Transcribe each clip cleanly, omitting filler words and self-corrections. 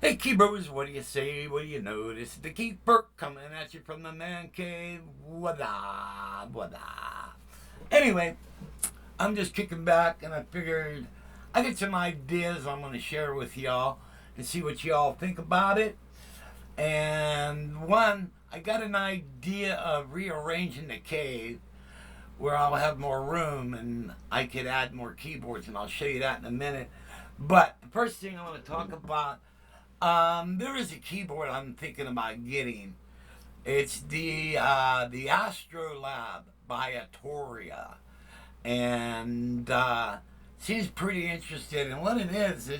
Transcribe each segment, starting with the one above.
Hey, Keybros, what do you say? What do you notice? The Keith Burke coming at you from the man cave. What Anyway, I'm just kicking back, and I figured I get some ideas I'm going to share with y'all and see what y'all think about it. And one, I got an idea of rearranging the cave where I'll have more room and I could add more keyboards, and I'll show you that in a minute. But the first thing I want to talk about, there is a keyboard I'm thinking about getting. It's the Astrolab by Atoria, and she's pretty interested. And what it is,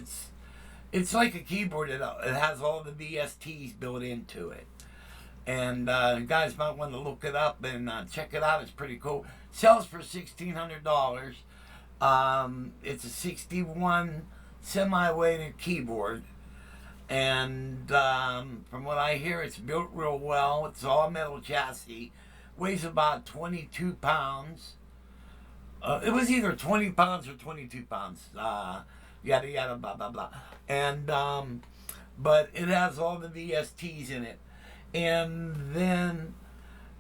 it's like a keyboard. It has all the VSTs built into it. And you guys might want to look it up and check it out. It's pretty cool. Sells for $1,600. It's a 61 semi-weighted keyboard. And from what I hear, it's built real well. It's all metal chassis. Weighs about 22 pounds. It was either 20 pounds or 22 pounds. Yada yada blah blah blah. And but it has all the VSTs in it. And then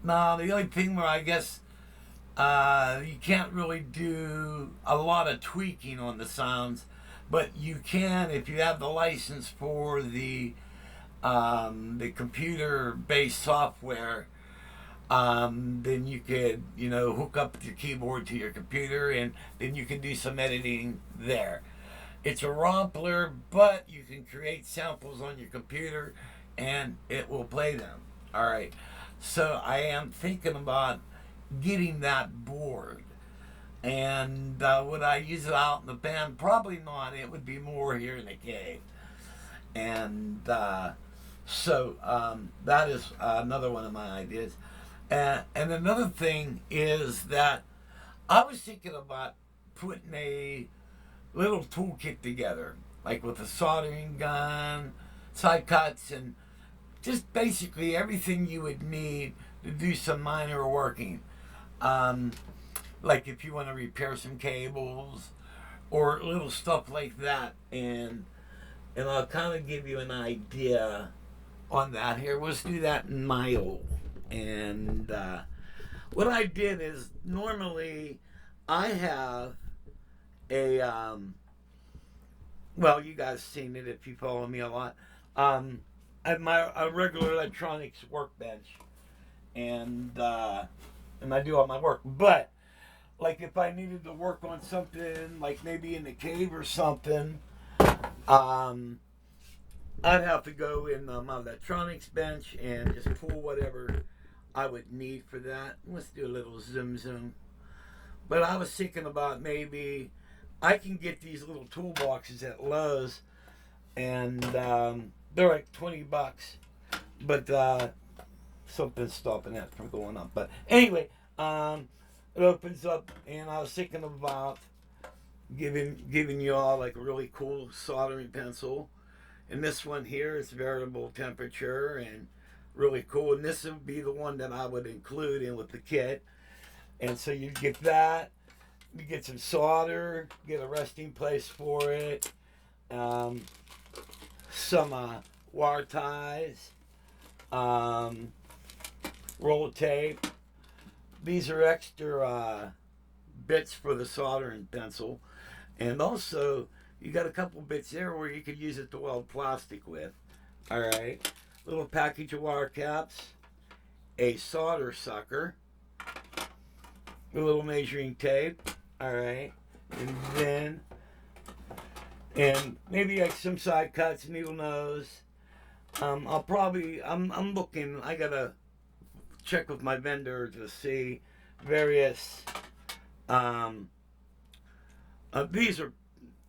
now the only thing where I guess you can't really do a lot of tweaking on the sounds, but you can if you have the license for the computer-based software. Then you could hook up your keyboard to your computer, and then you can do some editing there. It's a Rompler, but you can create samples on your computer and it will play them. All right. So I am thinking about getting that board. And would I use it out in the band? Probably not. It would be more here in the cave. And that is another one of my ideas. And another thing is that I was thinking about putting a little toolkit together, like with a soldering gun, side cuts, and just basically everything you would need to do some minor working. Um, like if you want to repair some cables or little stuff like that. And I'll kind of give you an idea on that here. Let's do that in mile. And what I did is normally I have a well, you guys seen it if you follow me a lot. I have a regular electronics workbench, and I do all my work. But like if I needed to work on something, like maybe in the cave or something, um, I'd have to go in my electronics bench and just pull whatever I would need for that. Let's do a little zoom. But I was thinking about maybe I can get these little toolboxes at Lowe's, and they're like $20. But something's stopping that from going up. But anyway, it opens up, and I was thinking about giving you all like a really cool soldering pencil. And this one here is variable temperature and really cool. And this would be the one that I would include in with the kit. And so you get that. You get some solder, get a resting place for it, some wire ties, roll tape. These are extra bits for the soldering pencil. And also, you got a couple bits there where you could use it to weld plastic with. All right. Little package of wire caps, a solder sucker, a little measuring tape. All right. And maybe like some side cuts, needle nose. I'm looking, I gotta check with my vendor to see various, these are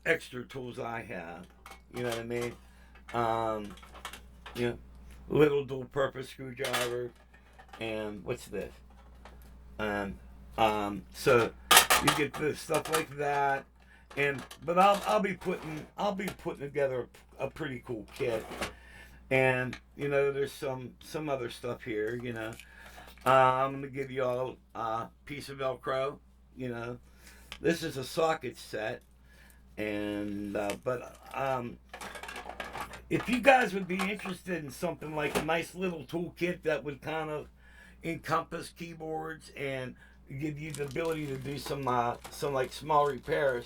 extra tools I have, you know what I mean? You know, little dual purpose screwdriver, and what's this? So you get this stuff like that, but I'll be putting together a pretty cool kit. And there's some other stuff here. I'm gonna give you all a piece of Velcro. This is a socket set, and but if you guys would be interested in something like a nice little toolkit that would kind of encompass keyboards and give you the ability to do some like small repairs,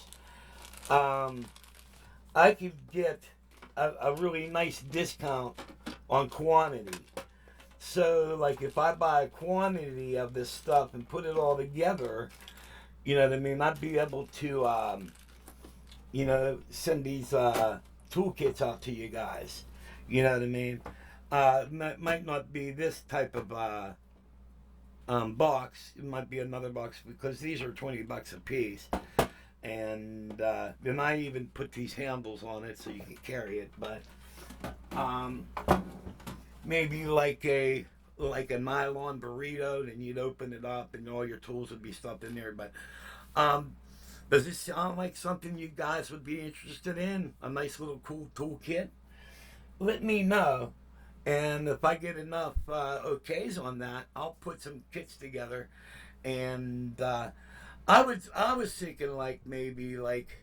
um, I could get a really nice discount on quantity. So, like, if I buy a quantity of this stuff and put it all together, you know what I mean? I'd be able to, send these toolkits out to you guys. You know what I mean? Might not be this type of box. It might be another box because these are $20 a piece. And then I even put these handles on it so you can carry it. But maybe like a nylon burrito, then you'd open it up and all your tools would be stuffed in there. But does this sound like something you guys would be interested in? A nice little cool toolkit? Let me know. And if I get enough okays on that, I'll put some kits together. And I was thinking like maybe like,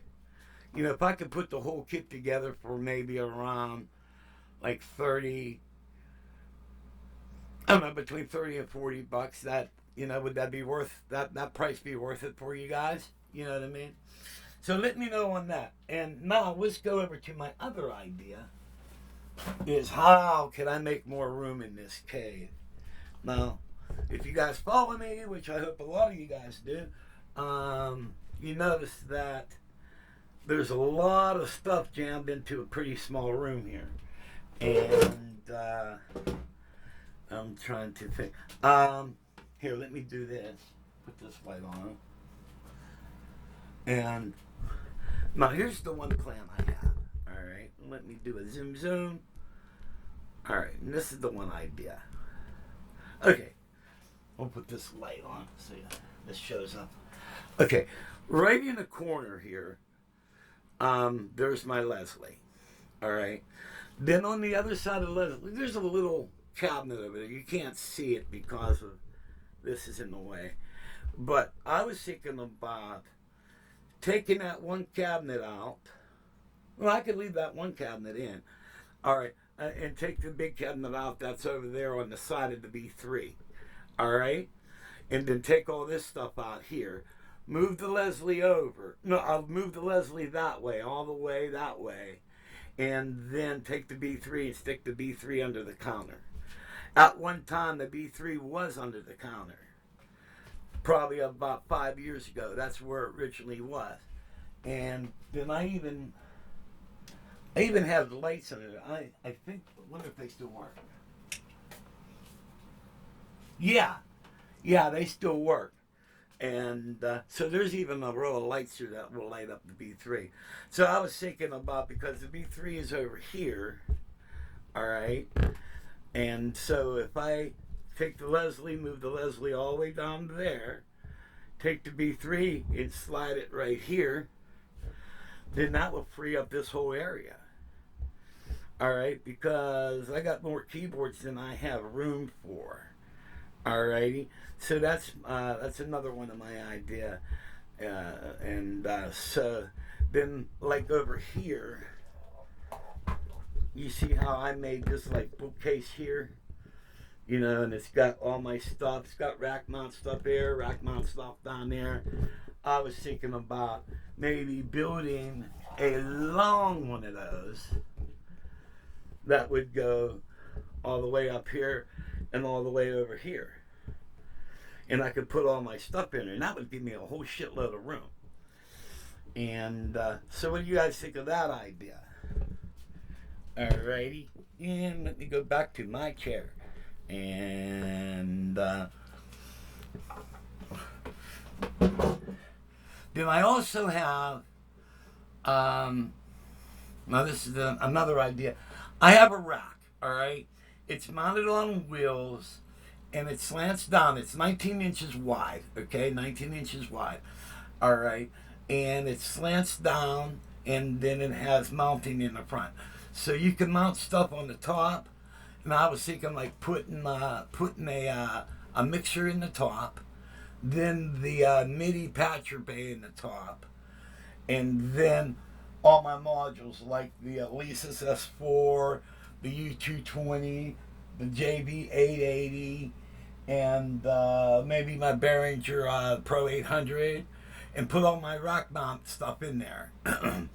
if I could put the whole kit together for maybe around like 30, I don't know, between 30 and $40, that, would that be worth, that price be worth it for you guys? You know what I mean? So let me know on that. And now let's go over to my other idea, is how can I make more room in this cave? Now, if you guys follow me, which I hope a lot of you guys do, you notice that there's a lot of stuff jammed into a pretty small room here. And I'm trying to think. Here, let me do this. Put this light on. And now here's the one plan I have. Alright, let me do a zoom. Alright, and this is the one idea. Okay, we'll put this light on so this shows up. Okay, right in the corner here, there's my Leslie. Alright, then on the other side of Leslie, there's a little cabinet over there. You can't see it because of this is in the way. But I was thinking about taking that one cabinet out. Well, I could leave that one cabinet in. All right. And take the big cabinet out that's over there on the side of the B3. All right. And then take all this stuff out here. Move the Leslie over. No, I'll move the Leslie that way, all the way that way. And then take the B3 and stick the B3 under the counter. At one time, the B3 was under the counter. Probably about 5 years ago. That's where it originally was. And then I even have lights on it. I think, I wonder if they still work. Yeah, they still work. And so there's even a row of lights here that will light up the B3. So I was thinking about, because the B3 is over here, all right? And so if I take the Leslie, move the Leslie all the way down to there, take the B3 and slide it right here, then that will free up this whole area. All right, because I got more keyboards than I have room for. All righty, so that's another one of my idea, so then like over here, you see how I made this like bookcase here, and it's got all my stuff. It's got rack mount stuff there, rack mount stuff down there. I was thinking about maybe building a long one of those that would go all the way up here and all the way over here. And I could put all my stuff in there, and that would give me a whole shitload of room. And so what do you guys think of that idea? Alrighty, and let me go back to my chair. And then I also have, now this is another idea. I have a rack, alright? It's mounted on wheels, and it slants down. It's 19 inches wide, okay? 19 inches wide, alright? And it slants down, and then it has mounting in the front. So you can mount stuff on the top. And I was thinking like putting a mixer in the top, then the MIDI patcher bay in the top, and then all my modules like the Alesis S4, the U220, the JV880, and maybe my Behringer Pro 800, and put all my rack mount stuff in there. And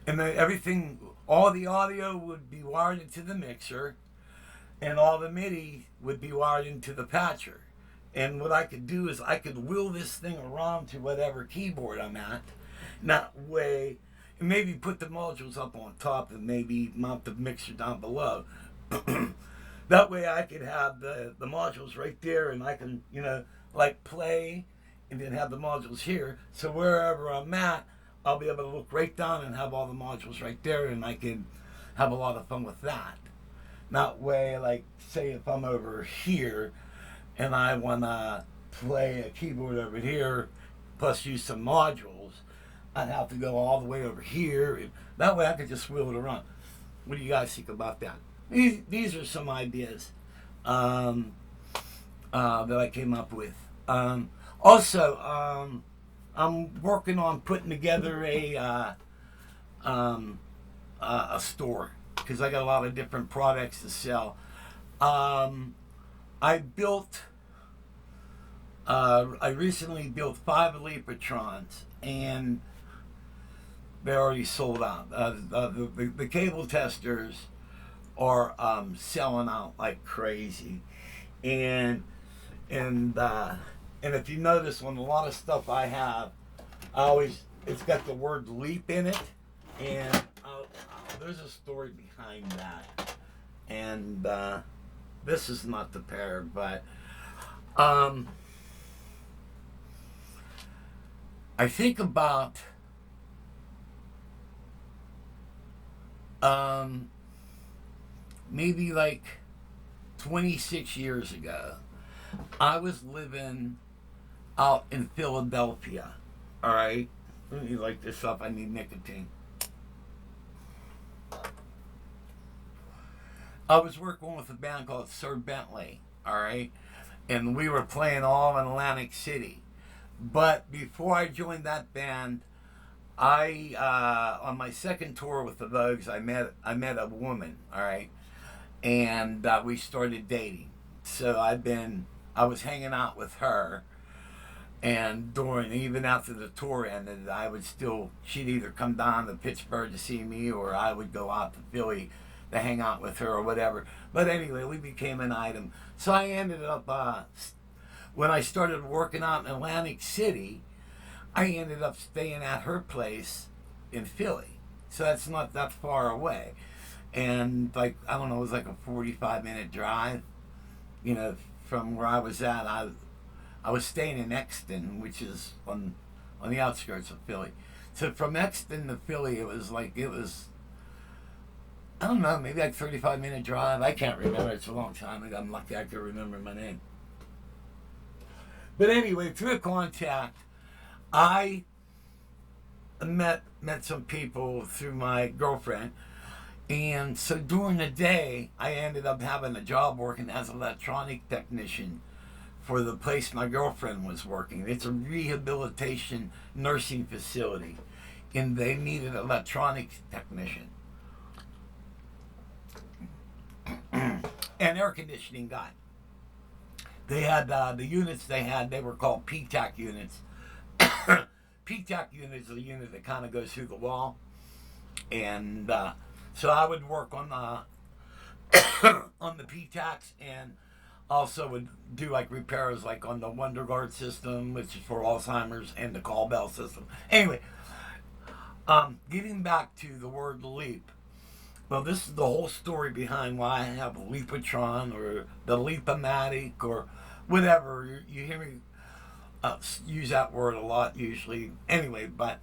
then everything, all the audio would be wired into the mixer, and all the MIDI would be wired into the patcher. And what I could do is I could wheel this thing around to whatever keyboard I'm at. And that way, and maybe put the modules up on top and maybe mount the mixer down below. That way I could have the modules right there, and I can, like play and then have the modules here. So wherever I'm at, I'll be able to look right down and have all the modules right there, and I can have a lot of fun with that. That way, like, say if I'm over here and I want to play a keyboard over here, plus use some modules, I'd have to go all the way over here. That way I could just wheel it around. What do you guys think about that? These are some ideas that I came up with. Also, I'm working on putting together a store because I got a lot of different products to sell. I recently built 5 Leapatrons, and they're already sold out. The cable testers are selling out like crazy, and if you notice, on a lot of stuff I have, it's got the word Leap in it, and there's a story behind that, and this is not the pair, but I think about maybe like 26 years ago, I was living out in Philadelphia. All right, let me light this up. I need nicotine. I was working with a band called Sir Bentley. All right, and we were playing all in Atlantic City. But before I joined that band, I on my second tour with the Vogues, I met a woman. All right, and we started dating. So I was hanging out with her, and even after the tour ended, she'd either come down to Pittsburgh to see me, or I would go out to Philly to hang out with her or whatever. But anyway, we became an item. So I ended up, when I started working out in Atlantic City, I ended up staying at her place in Philly. So that's not that far away. And like, I don't know, it was like a 45-minute drive, from where I was at. I was staying in Exton, which is on the outskirts of Philly. So from Exton to Philly, it was I don't know, maybe like 35-minute drive. I can't remember. It's a long time ago. I'm lucky I can remember my name. But anyway, through a contact, I met some people through my girlfriend. And so during the day, I ended up having a job working as an electronic technician for the place my girlfriend was working. It's a rehabilitation nursing facility, and they needed an electronics technician and air conditioning guy. They had the units they were called PTAC units. PTAC units is a unit that kind of goes through the wall, and so I would work on on the PTACs, and also would do like repairs like on the WonderGuard system, which is for Alzheimer's, and the Call Bell system. Anyway, getting back to the word leap. Well, this is the whole story behind why I have a Leapatron or the Leap-O-Matic or whatever. You hear me use that word a lot usually. Anyway, but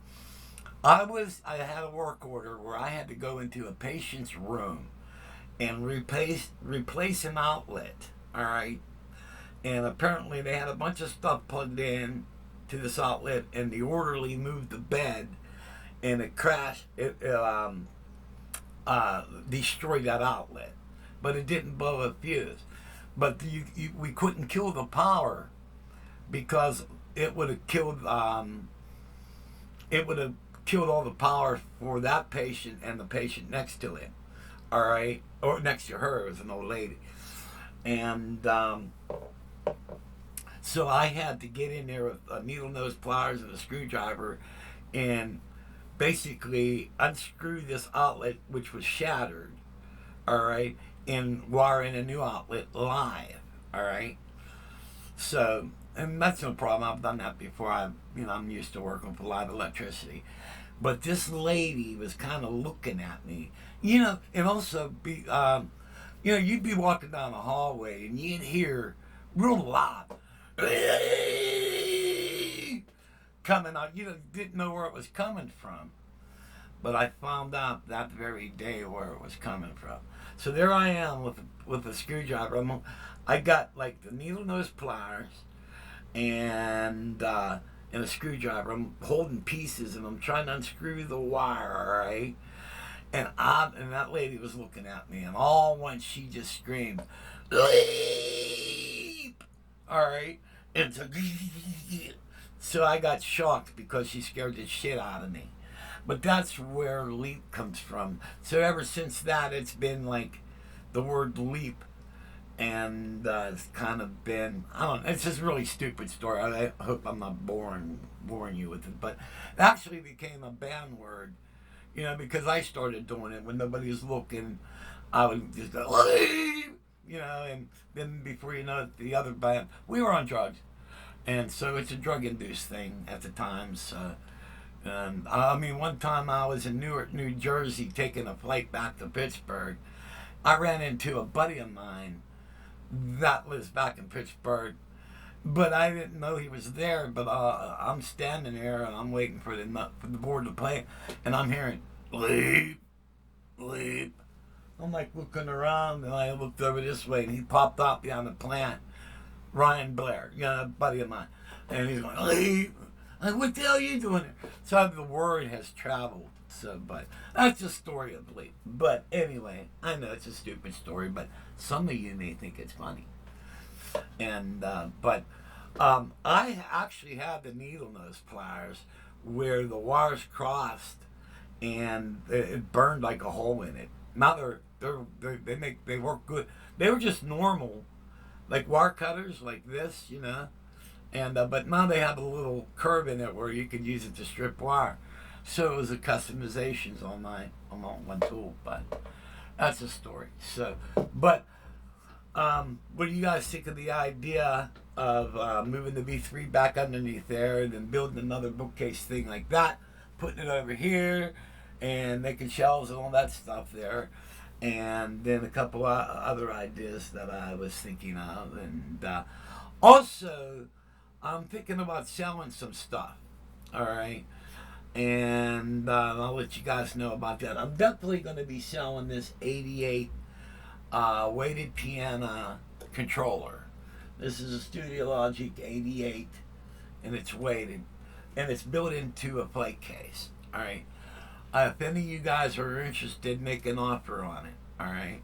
I had a work order where I had to go into a patient's room and replace an outlet. All right, and apparently they had a bunch of stuff plugged in to this outlet, and the orderly moved the bed, and it crashed. It destroyed that outlet, but it didn't blow a fuse. But we couldn't kill the power because it would have killed. It would have killed all the power for that patient and the patient next to him. All right, or next to her, it was an old lady, and so I had to get in there with a needle nose pliers and a screwdriver, and basically unscrew this outlet which was shattered. All right, and wire in a new outlet live. All right, so. And that's no problem. I've done that before. I'm used to working with live electricity. But this lady was kind of looking at me, and also you'd be walking down the hallway and you'd hear real loud coming out. You didn't know where it was coming from, but I found out that very day where it was coming from. So there I am with a screwdriver. I got like the needle nose pliers and a screwdriver. I'm holding pieces and I'm trying to unscrew the wire, all right? And that lady was looking at me, and all once she just screamed, "Leap!" All right? And so I got shocked because she scared the shit out of me. But that's where leap comes from. So ever since that, it's been like the word leap. And it's kind of been, I don't know, it's just a really stupid story. I hope I'm not boring you with it. But it actually became a band word, because I started doing it when nobody was looking. I would just go, and then before you know it, the other band, we were on drugs. And so it's a drug-induced thing at the time. So, one time I was in Newark, New Jersey, taking a flight back to Pittsburgh. I ran into a buddy of mine that lives back in Pittsburgh, but I didn't know he was there. But I'm standing there and I'm waiting for the board to play, and I'm hearing leap, leap. I'm like looking around, and I looked over this way, and he popped up behind the plant. Ryan Blair, a buddy of mine, and he's going leap. Like, what the hell are you doing there? So the word has traveled. So, but that's the story of Leap. But anyway, I know it's a stupid story, but some of you may think it's funny. And I actually had the needle nose pliers where the wires crossed and it burned like a hole in it. Now they work good. They were just normal, like wire cutters like this, And but now they have a little curve in it where you can use it to strip wire. So it was a customizations on one tool, but that's a story. So, but what do you guys think of the idea of moving the V3 back underneath there and then building another bookcase thing like that, putting it over here, and making shelves and all that stuff there, and then a couple other ideas that I was thinking of, and also I'm thinking about selling some stuff. All right. And I'll let you guys know about that. I'm definitely going to be selling this 88 weighted piano controller. This is a Studio Logic 88, and it's weighted, and it's built into a plate case. All right. If any of you guys are interested, make an offer on it. All right.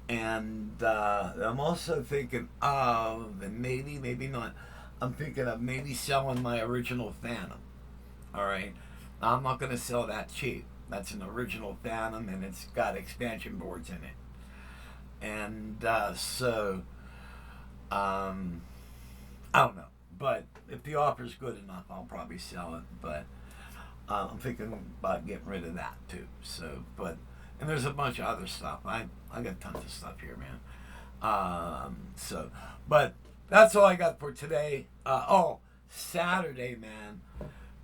And I'm also thinking of, and maybe not, I'm thinking of maybe selling my original Phantom. All right. I'm not going to sell that cheap. That's an original Phantom, and it's got expansion boards in it. And I don't know. But if the offer's good enough, I'll probably sell it. But I'm thinking about getting rid of that too. So, and there's a bunch of other stuff. I got tons of stuff here, man. But that's all I got for today. Saturday, man.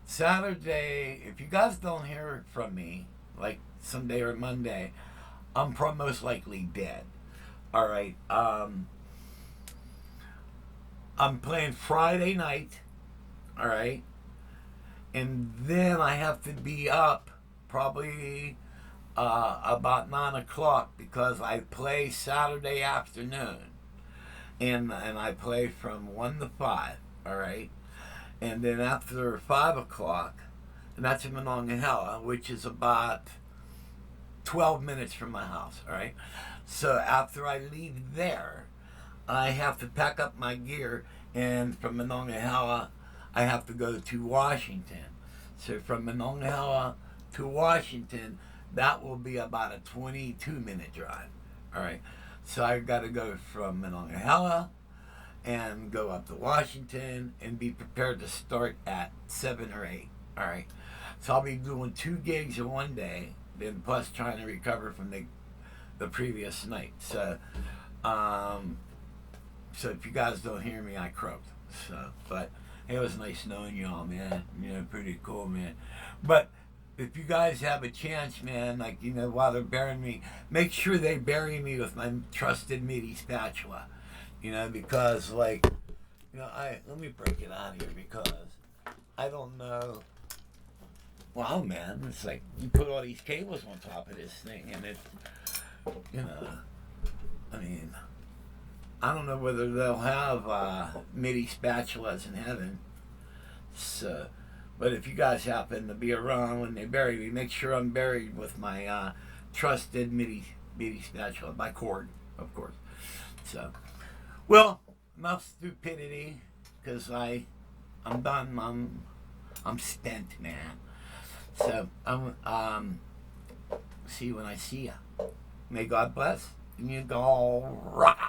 Saturday, if you guys don't hear from me, like Sunday or Monday, I'm probably most likely dead. All right. I'm playing Friday night. All right. And then I have to be up probably about 9 o'clock because I play Saturday afternoon. And I play from 1 to 5. All right. And then after 5 o'clock, and that's in Monongahela, which is about 12 minutes from my house, all right? So after I leave there, I have to pack up my gear, and from Monongahela, I have to go to Washington. So from Monongahela to Washington, that will be about a 22-minute drive. All right. So I got to go from Monongahela and go up to Washington and be prepared to start at 7 or 8. All right. So I'll be doing 2 gigs in one day, then plus trying to recover from the previous night. So if you guys don't hear me, I croaked. So, but hey, it was nice knowing y'all, man. Pretty cool, man. But if you guys have a chance, man, like, while they're burying me, make sure they bury me with my trusted MIDI spatula. Because, like, let me break it out here because I don't know. Wow, man, it's like you put all these cables on top of this thing, and it, I mean, I don't know whether they'll have MIDI spatulas in heaven. So, but if you guys happen to be around when they bury me, make sure I'm buried with my trusted MIDI spatula, by cord, of course. So, well, enough stupidity, because I'm done. I'm spent, man. So see you when I see ya. May God bless, and you go rock.